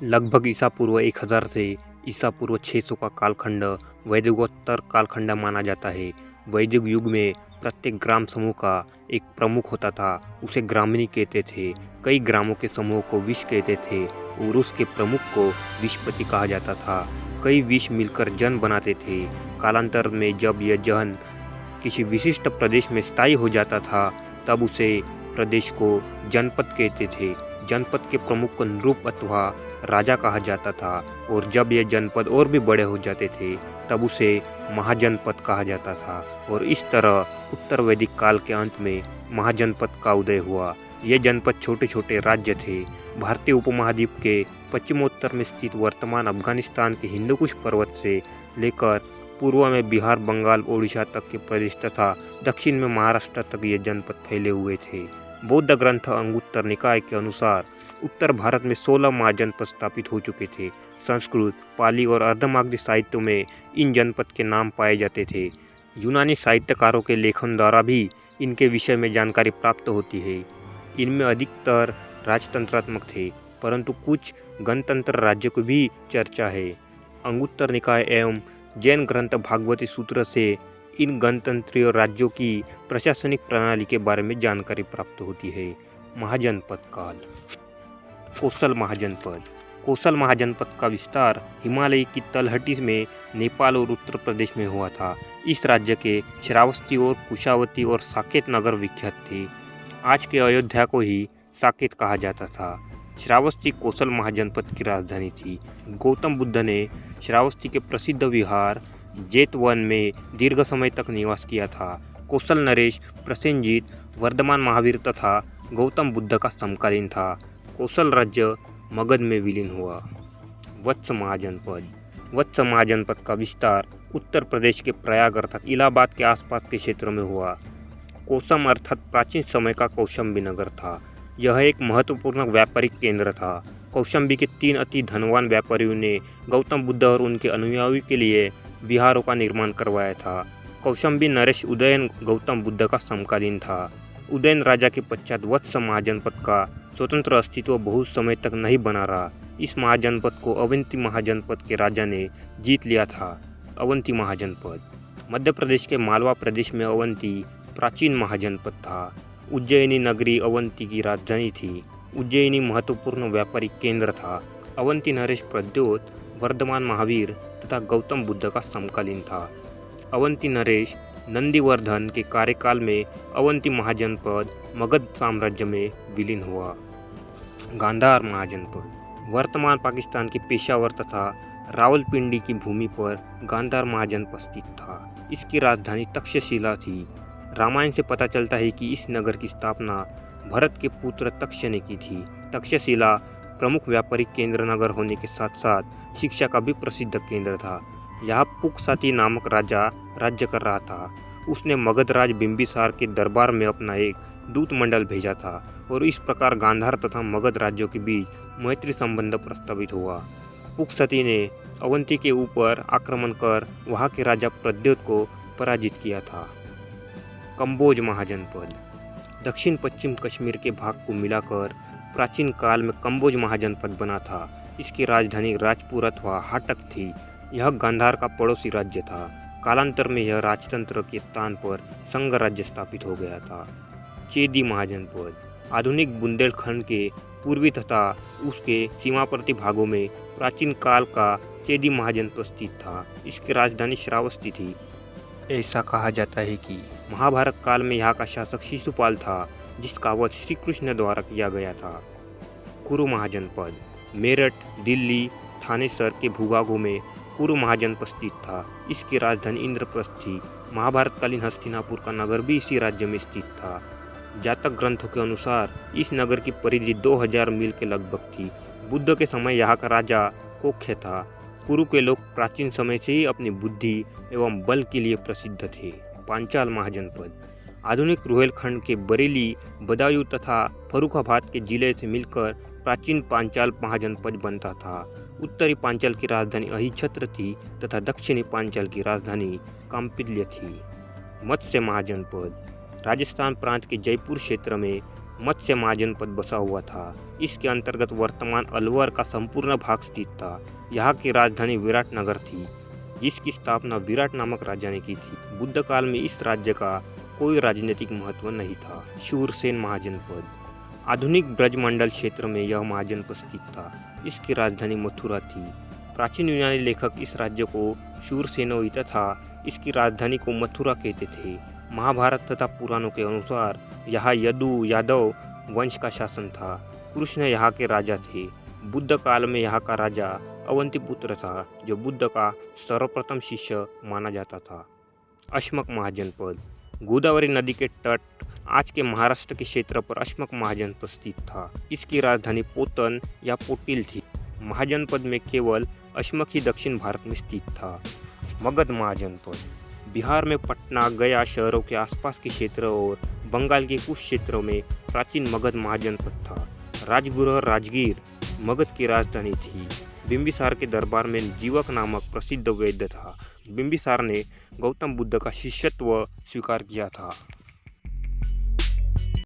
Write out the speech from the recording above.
लगभग ईसा पूर्व 1000 से ईसा पूर्व 600 का कालखंड वैदिकोत्तर कालखंड माना जाता है। वैदिक युग में प्रत्येक ग्राम समूह का एक प्रमुख होता था, उसे ग्रामणी कहते थे। कई ग्रामों के समूह को विश कहते थे और उसके प्रमुख को विशपति कहा जाता था। कई विश मिलकर जन बनाते थे। कालांतर में जब यह जन किसी विशिष्ट प्रदेश में स्थायी हो जाता था, तब उसे प्रदेश को जनपद कहते थे। जनपद के प्रमुख को नृप अथवा राजा कहा जाता था और जब ये जनपद और भी बड़े हो जाते थे, तब उसे महाजनपद कहा जाता था। और इस तरह उत्तर वैदिक काल के अंत में महाजनपद का उदय हुआ। ये जनपद छोटे छोटे राज्य थे। भारतीय उपमहाद्वीप के पश्चिमोत्तर में स्थित वर्तमान अफगानिस्तान के हिंदुकुश पर्वत से लेकर पूर्व में बिहार, बंगाल, ओडिशा तक के प्रदेश तथा दक्षिण में महाराष्ट्र तक ये जनपद फैले हुए थे। बौद्ध ग्रंथ अंगुत्तर निकाय के अनुसार उत्तर भारत में 16 महाजनपद स्थापित हो चुके थे। संस्कृत, पाली और अर्धमागधी साहित्यों में इन जनपद के नाम पाए जाते थे। यूनानी साहित्यकारों के लेखन द्वारा भी इनके विषय में जानकारी प्राप्त होती है। इनमें अधिकतर राजतंत्रात्मक थे, परंतु कुछ गणतंत्र राज्यों की भी चर्चा है। अंगुत्तर निकाय एवं जैन ग्रंथ भागवती सूत्र से इन गणतंत्रीय राज्यों की प्रशासनिक प्रणाली के बारे में जानकारी प्राप्त होती है। महाजनपद काल। कोसल महाजनपद। कोसल महाजनपद का विस्तार हिमालय की तलहटी में नेपाल और उत्तर प्रदेश में हुआ था। इस राज्य के श्रावस्ती और कुशावती और साकेत नगर विख्यात थे। आज के अयोध्या को ही साकेत कहा जाता था। श्रावस्ती कोसल महाजनपद की राजधानी थी। गौतम बुद्ध ने श्रावस्ती के प्रसिद्ध विहार जेतवन में दीर्घ समय तक निवास किया था। कोसल नरेश, प्रसेनजीत, वर्धमान महावीर तथा गौतम बुद्ध का समकालीन था। कोसल राज्य मगध में विलीन हुआ। वत्स महाजनपद। वत्स महाजनपद का विस्तार उत्तर प्रदेश के प्रयाग अर्थात इलाहाबाद के आसपास के क्षेत्रों में हुआ। कोसम अर्थात प्राचीन समय का कौशंबी नगर था। यह एक महत्वपूर्ण व्यापारिक केंद्र था। कौशंबी के 3 अति धनवान व्यापारियों ने गौतम बुद्ध और उनके अनुयायियों के लिए विहारों का निर्माण करवाया था। कौशंबी नरेश उदयन गौतम बुद्ध का समकालीन था। उदयन राजा के पश्चात वत्स महाजनपद का स्वतंत्र अस्तित्व बहुत समय तक नहीं बना रहा। इस महाजनपद को अवंती महाजनपद के राजा ने जीत लिया था। अवंती महाजनपद। मध्य प्रदेश के मालवा प्रदेश में अवंती प्राचीन महाजनपद था। उज्जैनी नगरी अवंती की राजधानी थी। उज्जैनी महत्वपूर्ण व्यापारिक केंद्र था। अवंती नरेश प्रद्योत, वर्धमान महावीर तथा गौतम बुद्ध का समकालीन था। अवंती नरेश नंदीवर्धन के कार्यकाल में अवंती महाजनपद मगध साम्राज्य में विलीन हुआ। गांधार महाजनपद। वर्तमान पाकिस्तान के पेशावर तथा रावलपिंडी की भूमि पर गांधार महाजनपद स्थित था। इसकी राजधानी तक्षशिला थी। रामायण से पता चलता है कि इस नगर की स्थापना भरत के पुत्र तक्ष ने की थी। तक्षशिला प्रमुख व्यापारिक केंद्र नगर होने के साथ साथ शिक्षा का भी प्रसिद्ध केंद्र था। यहाँ पुकसाती नामक राजा राज्य कर रहा था। उसने मगधराज बिंबिसार के दरबार में अपना एक दूत मंडल भेजा था और इस प्रकार गांधार तथा मगध राज्यों के बीच मैत्री संबंध प्रस्तावित हुआ। पुकसती ने अवंती के ऊपर आक्रमण कर वहाँ के राजा प्रद्योत को पराजित किया था। कंबोज महाजनपद। दक्षिण पश्चिम कश्मीर के भाग को मिलाकर प्राचीन काल में कंबोज महाजनपद बना था। इसकी राजधानी राजपुर अथवा हाटक थी। यह गांधार का पड़ोसी राज्य था। कालांतर में यह राजतंत्र के स्थान पर संघ राज्य स्थापित हो गया था। चेदी महाजनपद। आधुनिक बुंदेलखंड के पूर्वी तथा उसके सीमावर्ती भागों में प्राचीन काल का चेदी महाजनपद स्थित था। इसकी राजधानी श्रावस्ती थी। ऐसा कहा जाता है कि महाभारत काल में यहाँ का शासक शिशुपाल था, जिसका वध श्री कृष्ण द्वारा किया गया था। कुरु महाजनपद। मेरठ, दिल्ली, थानेसर के भूभागों में कुरु महाजनपद स्थित था। इसकी राजधानी इंद्रप्रस्थ थी। महाभारतकालीन हस्तिनापुर का नगर भी इसी राज्य में स्थित था। जातक ग्रंथों के अनुसार इस नगर की परिधि 2000 मील के लगभग थी। बुद्ध के समय यहाँ का राजा कोख्य था। कुरु के लोग प्राचीन समय से ही अपनी बुद्धि एवं बल के लिए प्रसिद्ध थे। पांचाल महाजनपद। आधुनिक रुहेलखंड के बरेली, बदायूं तथा फर्रुखाबाद के जिले से मिलकर प्राचीन पांचाल महाजनपद बनता था। उत्तरी पांचाल की राजधानी अहिछत्र थी तथा दक्षिणी पांचाल की राजधानी काम्पिल्य थी। मत्स्य महाजनपद। राजस्थान प्रांत के जयपुर क्षेत्र में मत्स्य महाजनपद बसा हुआ था। इसके अंतर्गत वर्तमान अलवर का संपूर्ण भाग स्थित था। यहाँ की राजधानी विराटनगर थी, जिसकी स्थापना विराट नामक राजा ने की थी। बुद्ध काल में इस राज्य का कोई राजनीतिक महत्व नहीं था। शूरसेन महाजनपद। आधुनिक ब्रजमंडल क्षेत्र में यह महाजनपद स्थित था। इसकी राजधानी मथुरा थी। प्राचीन यूनानी लेखक इस राज्य को शूरसेनो तथा इसकी राजधानी को मथुरा कहते थे। महाभारत तथा पुराणों के अनुसार यहाँ यदु यादव वंश का शासन था। कृष्ण यहाँ के राजा थे। बुद्ध काल में यहाँ का राजा अवंतीपुत्र था, जो बुद्ध का सर्वप्रथम शिष्य माना जाता था। अशमक महाजनपद। गोदावरी नदी के तट आज के महाराष्ट्र के क्षेत्र पर अशमक महाजनपद स्थित था। इसकी राजधानी पोतन या पोटिल थी। महाजनपद में केवल अशमक ही दक्षिण भारत में स्थित था। मगध महाजनपद। बिहार में पटना, गया शहरों के आसपास के क्षेत्र और बंगाल के कुछ क्षेत्रों में प्राचीन मगध महाजनपद था। राजगृह राजगीर मगध की राजधानी थी। बिंबिसार के दरबार में जीवक नामक प्रसिद्ध वैद्य था। बिंबिसार ने गौतम बुद्ध का शिष्यत्व स्वीकार किया था।